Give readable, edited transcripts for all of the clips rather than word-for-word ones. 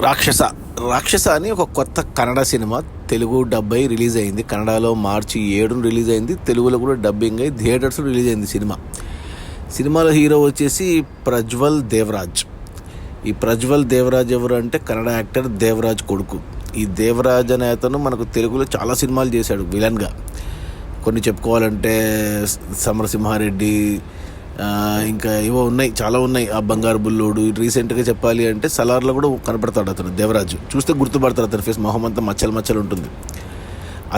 రాక్షస రాక్షస అని ఒక కొత్త కన్నడ సినిమా తెలుగు డబ్ అయి రిలీజ్ అయింది. కన్నడలో మార్చి 7న రిలీజ్ అయింది. తెలుగులో కూడా డబ్బింగ్ అయి థియేటర్స్లో రిలీజ్ అయింది సినిమాలో హీరో వచ్చేసి ప్రజ్వల్ దేవరాజ్. ఈ ప్రజ్వల్ దేవరాజ్ ఎవరు అంటే కన్నడ యాక్టర్ దేవరాజ్ కొడుకు. ఈ దేవరాజ్ అనే అతను మనకు తెలుగులో చాలా సినిమాలు చేశాడు విలన్గా. కొన్ని చెప్పుకోవాలంటే సమరసింహారెడ్డి, ఇంకా ఏవో ఉన్నాయి, చాలా ఉన్నాయి. ఆ బంగారు బుల్లోడు. రీసెంట్గా చెప్పాలి అంటే సలార్లో కూడా కనపడతాడు అతను దేవరాజు. చూస్తే గుర్తుపడతాడు అతని ఫేస్, మొహం అంతా మచ్చలు ఉంటుంది.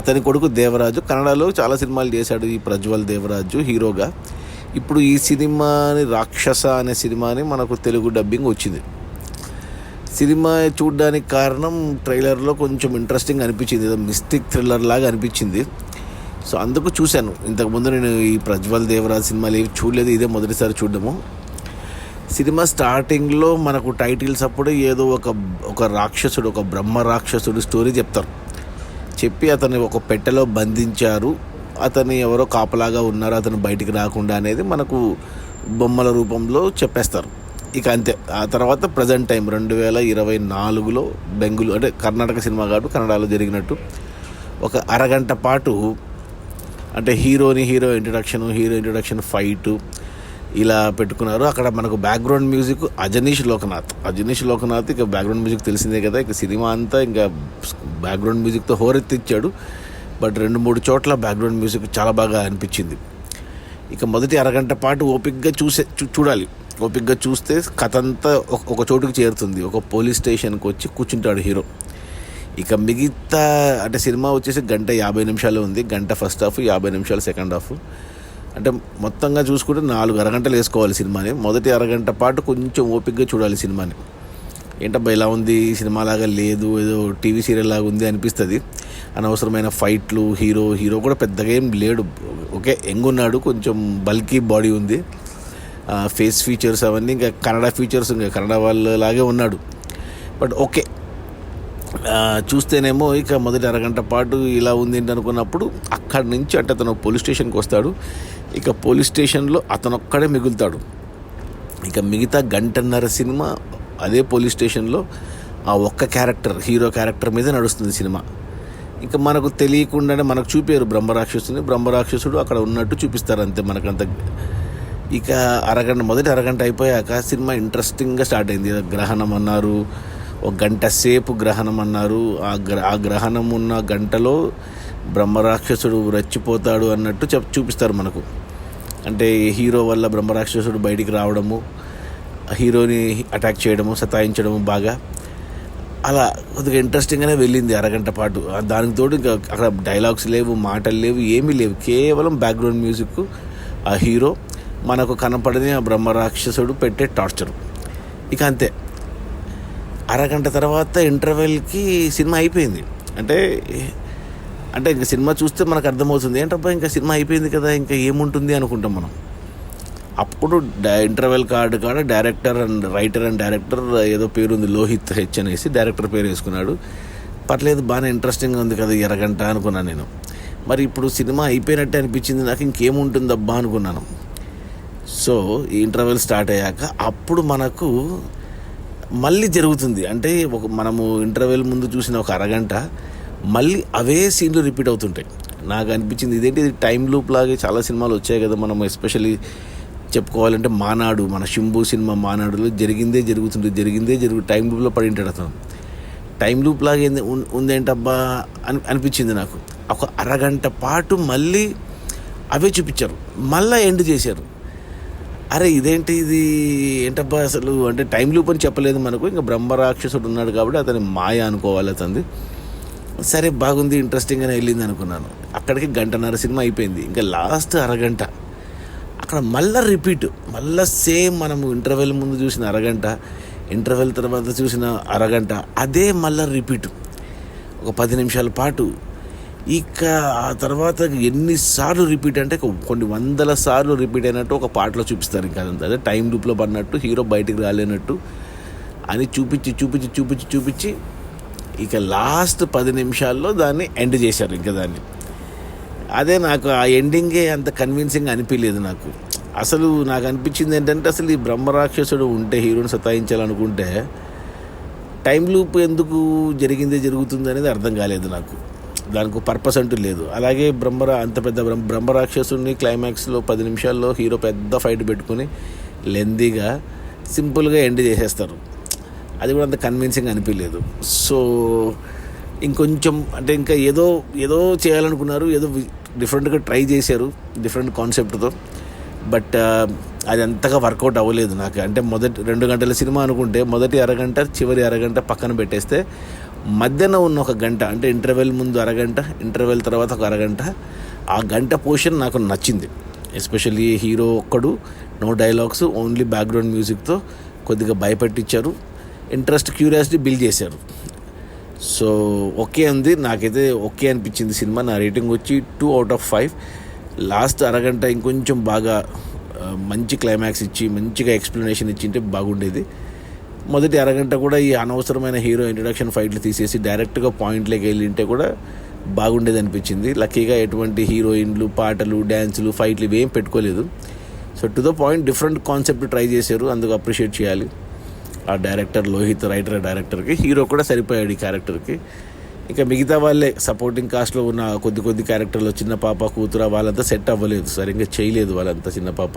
అతని కొడుకు దేవరాజు కన్నడలో చాలా సినిమాలు చేశాడు ఈ ప్రజ్వల్ దేవరాజు హీరోగా. ఇప్పుడు ఈ సినిమాని రాక్షస అనే సినిమాని మనకు తెలుగు డబ్బింగ్ వచ్చింది. సినిమా చూడడానికి కారణం ట్రైలర్లో కొంచెం ఇంట్రెస్టింగ్ అనిపించింది, ఏదో మిస్టిక్ థ్రిల్లర్ లాగా అనిపించింది. సో అందుకు చూశాను. ఇంతకుముందు నేను ఈ ప్రజ్వల్ దేవరాజ్ సినిమాలు ఏవి చూడలేదు, ఇదే మొదటిసారి చూడడము. సినిమా స్టార్టింగ్లో మనకు టైటిల్స్ అప్పుడు ఏదో ఒక రాక్షసుడు, ఒక బ్రహ్మ రాక్షసుడు స్టోరీ చెప్తారు. చెప్పి అతన్ని ఒక పెట్టెలో బంధించారు, అతన్ని ఎవరో కాపలాగా ఉన్నారు, అతను బయటికి రాకుండా అనేది మనకు బొమ్మల రూపంలో చెప్పేస్తారు. ఇక అంతే. ఆ తర్వాత ప్రజెంట్ టైం 2024లో బెంగుళూరు, అంటే కర్ణాటక సినిమా కాబట్టి కన్నడలో జరిగినట్టు ఒక అరగంట పాటు అంటే హీరో ఇంట్రడక్షన్ ఫైటు ఇలా పెట్టుకున్నారు. అక్కడ మనకు బ్యాక్గ్రౌండ్ మ్యూజిక్ అజనీష్ లోకనాథ్. ఇక బ్యాక్గ్రౌండ్ మ్యూజిక్ తెలిసిందే కదా. ఇక సినిమా అంతా ఇంకా బ్యాక్గ్రౌండ్ మ్యూజిక్తో హోరెత్తిచ్చాడు. బట్ 2-3 చోట్ల బ్యాక్గ్రౌండ్ మ్యూజిక్ చాలా బాగా అనిపించింది. ఇక మొదటి అరగంట పాటు ఓపిక్గా చూడాలి. ఓపిక్గా చూస్తే కథ అంతా ఒక చోటుకు చేరుతుంది. ఒక పోలీస్ స్టేషన్కి వచ్చి కూర్చుంటాడు హీరో. ఇక మిగతా అంటే సినిమా వచ్చేసి 1:50 ఉంది. గంట ఫస్ట్ హాఫ్, 50 నిమిషాలు సెకండ్ హాఫ్. అంటే మొత్తంగా చూసుకుంటే 4 అరగంటలు వేసుకోవాలి సినిమాని. మొదటి అరగంట పాటు కొంచెం ఓపిక్గా చూడాలి సినిమాని. ఏంటబ్బా ఇలా ఉంది, సినిమా లాగా లేదు, ఏదో టీవీ సీరియల్ లాగా ఉంది అనిపిస్తుంది. అనవసరమైన ఫైట్లు, హీరో కూడా పెద్దగా ఏం లేడు. ఓకే, ఉన్నాడు, కొంచెం బల్కీ బాడీ ఉంది. ఫేస్ ఫీచర్స్ అవన్నీ ఇంకా కన్నడ ఫీచర్స్, ఇంకా కన్నడ వాళ్ళలాగే ఉన్నాడు. బట్ ఓకే, చూస్తేనేమో ఇక మొదటి అరగంట పాటు ఇలా ఉంది ఏంటి అనుకున్నప్పుడు అక్కడి నుంచి అంటే అతను పోలీస్ స్టేషన్కి వస్తాడు. ఇక పోలీస్ స్టేషన్లో అతనొక్కడే మిగులుతాడు. ఇక మిగతా 1.5 సినిమా అదే పోలీస్ స్టేషన్లో ఆ ఒక్క క్యారెక్టర్, హీరో క్యారెక్టర్ మీద నడుస్తుంది సినిమా. ఇంకా మనకు తెలియకుండానే మనకు చూపారు బ్రహ్మరాక్షసుడు అక్కడ ఉన్నట్టు చూపిస్తారు అంతే మనకంత. ఇక మొదటి అరగంట అయిపోయాక సినిమా ఇంట్రెస్టింగ్గా స్టార్ట్ అయింది. గ్రహణం అన్నారు, 1 గంట సేపు గ్రహణం అన్నారు. ఆ గ్రహణం ఉన్న గంటలో బ్రహ్మరాక్షసుడు రెచ్చిపోతాడు అన్నట్టు చూపిస్తారు మనకు. అంటే హీరో వల్ల బ్రహ్మరాక్షసుడు బయటికి రావడము, హీరోని అటాక్ చేయడము, సతాయించడము బాగా అలా కొద్దిగా ఇంట్రెస్టింగ్గానే వెళ్ళింది అరగంట పాటు. దానికి తోడు ఇంకా అక్కడ డైలాగ్స్ లేవు, మాటలు లేవు, ఏమీ లేవు. కేవలం బ్యాక్గ్రౌండ్ మ్యూజిక్, ఆ హీరో, మనకు కనపడని ఆ బ్రహ్మరాక్షసుడు పెట్టే టార్చరు. ఇక అంతే. అరగంట తర్వాత ఇంటర్వెల్కి సినిమా అయిపోయింది. అంటే ఇంక సినిమా చూస్తే మనకు అర్థమవుతుంది ఏంటబ్బా ఇంకా సినిమా అయిపోయింది కదా, ఇంకా ఏముంటుంది అనుకుంటాం మనం. అప్పుడు ఇంటర్వెల్ కార్డు కాడ రైటర్ అండ్ డైరెక్టర్ ఏదో పేరు ఉంది, లోహిత్ హెచ్ అనేసి డైరెక్టర్ పేరు వేసుకున్నాడు. పర్లేదు, బాగానే ఇంట్రెస్టింగ్గా ఉంది కదా ఈ అరగంట అనుకున్నాను నేను. మరి ఇప్పుడు సినిమా అయిపోయినట్టే అనిపించింది నాకు, ఇంకేముంటుందబ్బా అనుకున్నాను. సో ఈ ఇంటర్వెల్ స్టార్ట్ అయ్యాక అప్పుడు మనకు మళ్ళీ జరుగుతుంది. అంటే మనము ఇంటర్వెల్ ముందు చూసిన ఒక అరగంట మళ్ళీ అవే సీన్లు రిపీట్ అవుతుంటాయి. నాకు అనిపించింది ఇదేంటి, ఇది టైం లూప్ లాగే చాలా సినిమాలు వచ్చాయి కదా. మనం ఎస్పెషల్లీ చెప్పుకోవాలంటే మానాడు, మన శంభు సినిమా మానాడులో జరుగుతుంది టైం లూప్లో పడి ఉంటాడు అతను. టైం లూప్ లాగే ఉందేంటబ్బా అనిపించింది నాకు. ఒక అరగంట పాటు మళ్ళీ అవే చూపించారు, మళ్ళీ ఎండ్ చేశారు. అరే ఇదేంటి, ఇది ఏంటబ్బా అసలు, అంటే టైం లూప్ అని చెప్పలేదు మనకు. ఇంకా బ్రహ్మరాక్షసుడు ఉన్నాడు కాబట్టి అతని మాయ అనుకోవాలి అతనిది. సరే బాగుంది, ఇంట్రెస్టింగ్గానే వెళ్ళింది అనుకున్నాను. అక్కడికి 1.5 సినిమా అయిపోయింది. ఇంకా లాస్ట్ అరగంట అక్కడ మళ్ళీ సేమ్ మనము ఇంటర్వెల్ ముందు చూసిన అరగంట, ఇంటర్వెల్ తర్వాత చూసిన అరగంట, అదే మళ్ళీ రిపీట్ ఒక 10 నిమిషాల పాటు. ఇక ఆ తర్వాత ఎన్నిసార్లు రిపీట్ అంటే కొన్ని 100 సార్లు రిపీట్ అయినట్టు ఒక పాటలో చూపిస్తారు. ఇంకా అదే టైం లూప్లో పడినట్టు, హీరో బయటికి రాలేనట్టు అని చూపించి ఇక లాస్ట్ 10 నిమిషాల్లో దాన్ని ఎండ్ చేశారు. ఇంకా దాన్ని అదే నాకు ఆ ఎండింగే అంత కన్విన్సింగ్ అనిపించలేదు నాకు. అసలు నాకు అనిపించింది ఏంటంటే, అసలు ఈ బ్రహ్మరాక్షసుడు ఉంటే హీరోని సతాయించాలనుకుంటే టైం లూప్ ఎందుకు జరుగుతుంది అనేది అర్థం కాలేదు నాకు. దానికి పర్పస్ అంటూ లేదు. అలాగే అంత పెద్ద బ్రహ్మరాక్షసుని క్లైమాక్స్లో 10 నిమిషాల్లో హీరో పెద్ద ఫైట్ పెట్టుకుని లెందీగా సింపుల్గా ఎండ్ చేసేస్తారు. అది కూడా అంత కన్విన్సింగ్ అనిపించలేదు. సో ఇంకొంచెం అంటే ఇంకా ఏదో చేయాలనుకున్నారు, ఏదో డిఫరెంట్గా ట్రై చేశారు డిఫరెంట్ కాన్సెప్ట్తో. బట్ అది అంతగా వర్కౌట్ అవ్వలేదు నాకు. అంటే మొదటి 2 గంటల సినిమా అనుకుంటే మొదటి అరగంట చివరి అరగంట పక్కన పెట్టేస్తే మధ్యన ఉన్న 1 గంట, అంటే ఇంటర్వెల్ ముందు అరగంట, ఇంటర్వెల్ తర్వాత 1 అరగంట, ఆ గంట పోర్షన్ నాకు నచ్చింది. ఎస్పెషల్లీ హీరో ఒక్కడు, నో డైలాగ్స్, ఓన్లీ బ్యాక్గ్రౌండ్ మ్యూజిక్తో కొద్దిగా భయపెట్టించారు, ఇంట్రెస్ట్ క్యూరియాసిటీ బిల్డ్ చేశారు. సో ఓకే ఉంది, నాకైతే ఓకే అనిపించింది సినిమా. నా రేటింగ్ వచ్చి 2/5. లాస్ట్ అరగంట ఇంకొంచెం బాగా మంచి క్లైమాక్స్ ఇచ్చి మంచిగా ఎక్స్ప్లెనేషన్ ఇచ్చింటే బాగుండేది. మొదటి అరగంట కూడా ఈ అనవసరమైన హీరో ఇంట్రడక్షన్ ఫైట్లు తీసేసి డైరెక్ట్గా పాయింట్లోకి వెళ్ళింటే కూడా బాగుండేది అనిపించింది. లక్కీగా ఎటువంటి హీరోయిన్లు, పాటలు, డ్యాన్సులు, ఫైట్లు ఇవేం పెట్టుకోలేదు. So to the point different concept try చేశారు, అందుకు అప్రిషియేట్ చేయాలి ఆ డైరెక్టర్ లోహిత్, రైటర్ డైరెక్టర్కి. హీరో కూడా సరిపోయాడు ఈ క్యారెక్టర్కి. ఇక మిగతా వాళ్ళే సపోర్టింగ్ కాస్ట్లో ఉన్న కొద్ది క్యారెక్టర్లు, చిన్న పాప, కూతుర, వాళ్ళంతా సెట్ అవ్వలేదు, సరిగ్గా చేయలేదు వాళ్ళంతా. చిన్న పాప,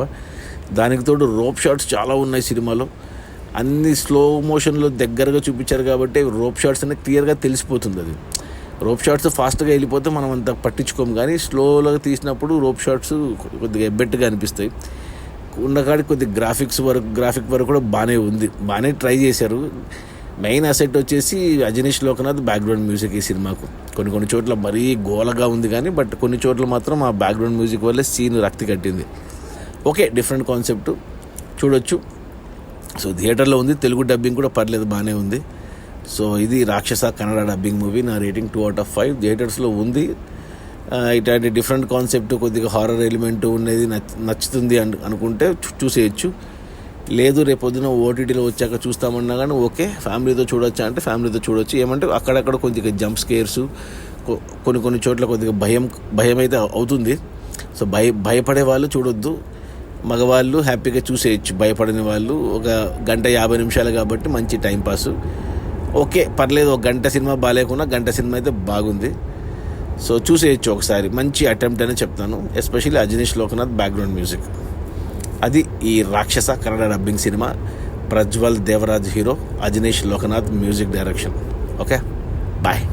దానికి తోడు రోప్ షాట్స్ చాలా ఉన్నాయి సినిమాలో. అన్ని స్లో మోషన్లో దగ్గరగా చూపించారు కాబట్టి రోప్ షాట్స్ అనేది క్లియర్గా తెలిసిపోతుంది. అది రోప్ షాట్స్ ఫాస్ట్గా వెళ్ళిపోతే మనం అంత పట్టించుకోము, కానీ స్లోగా తీసినప్పుడు రోప్ షాట్స్ కొద్దిగా ఎబ్బెట్టుగా అనిపిస్తాయి. ఉన్నకాడికి కొద్దిగా గ్రాఫిక్ వరకు కూడా బాగానే ట్రై చేశారు. మెయిన్ అసెట్ వచ్చేసి అజనీష్ లోకనాథ్ బ్యాక్గ్రౌండ్ మ్యూజిక్ ఈ సినిమాకు. కొన్ని చోట్ల మరీ గోలగా ఉంది కానీ, బట్ కొన్ని చోట్ల మాత్రం ఆ బ్యాక్గ్రౌండ్ మ్యూజిక్ వల్లే సీన్ రక్తి కట్టింది. ఓకే, డిఫరెంట్ కాన్సెప్ట్, చూడొచ్చు. సో థియేటర్లో ఉంది, తెలుగు డబ్బింగ్ కూడా పర్లేదు, బాగానే ఉంది. సో ఇది రాక్షస కన్నడ డబ్బింగ్ మూవీ. నా రేటింగ్ 2/5. థియేటర్స్లో ఉంది. ఇట్లాంటి డిఫరెంట్ కాన్సెప్ట్, కొద్దిగా హారర్ ఎలిమెంట్ ఉన్నది నచ్చుతుంది అనుకుంటే చూసేయచ్చు. లేదు రేపొద్దున ఓటీటీలో వచ్చాక చూస్తామన్నా కానీ ఓకే. ఫ్యామిలీతో చూడొచ్చా అంటే ఫ్యామిలీతో చూడొచ్చు. ఏమంటే అక్కడక్కడ కొద్దిగా జంప్ స్కేర్స్, కొన్ని చోట్ల కొద్దిగా భయం అయితే అవుతుంది. సో భయపడే వాళ్ళు చూడొద్దు, మగవాళ్ళు హ్యాపీగా చూసేయచ్చు. భయపడని వాళ్ళు 1 గంట 50 నిమిషాలు కాబట్టి మంచి టైంపాస్. ఓకే, పర్లేదు. 1 గంట సినిమా బాగాలేకున్నా గంట సినిమా అయితే బాగుంది. సో చూసేయచ్చు ఒకసారి. మంచి అటెంప్ట్ అని చెప్తాను, especially Ajaneesh Loknath background music. అది ఈ Rakshasa Kannada dubbing cinema. Prajwal Devaraj hero, Ajaneesh Loknath music direction. Okay, bye.